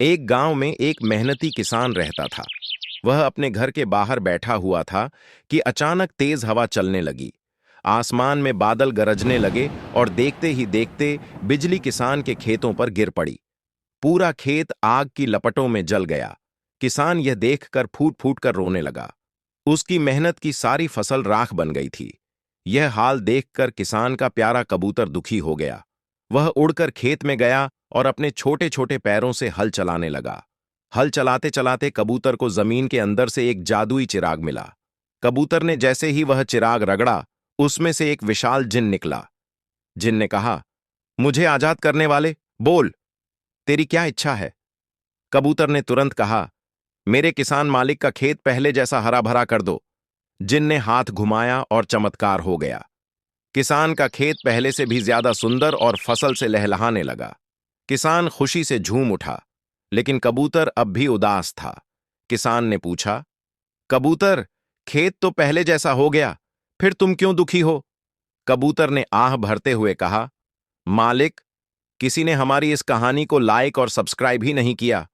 एक गांव में एक मेहनती किसान रहता था। वह अपने घर के बाहर बैठा हुआ था कि अचानक तेज हवा चलने लगी। आसमान में बादल गरजने लगे और देखते ही देखते बिजली किसान के खेतों पर गिर पड़ी। पूरा खेत आग की लपटों में जल गया। किसान यह देखकर फूट फूट कर रोने लगा। उसकी मेहनत की सारी फसल राख बन गई थी। यह हाल देखकर किसान का प्यारा कबूतर दुखी हो गया। वह उड़कर खेत में गया और अपने छोटे छोटे पैरों से हल चलाने लगा। हल चलाते चलाते कबूतर को जमीन के अंदर से एक जादुई चिराग मिला। कबूतर ने जैसे ही वह चिराग रगड़ा, उसमें से एक विशाल जिन निकला। जिन ने कहा, मुझे आजाद करने वाले, बोल, तेरी क्या इच्छा है? कबूतर ने तुरंत कहा, मेरे किसान मालिक का खेत पहले जैसा हरा भरा कर दो। जिन ने हाथ घुमाया और चमत्कार हो गया। किसान का खेत पहले से भी ज्यादा सुंदर और फसल से लहलहाने लगा। किसान खुशी से झूम उठा, लेकिन कबूतर अब भी उदास था। किसान ने पूछा, कबूतर, खेत तो पहले जैसा हो गया, फिर तुम क्यों दुखी हो? कबूतर ने आह भरते हुए कहा, मालिक, किसी ने हमारी इस कहानी को लाइक और सब्सक्राइब ही नहीं किया।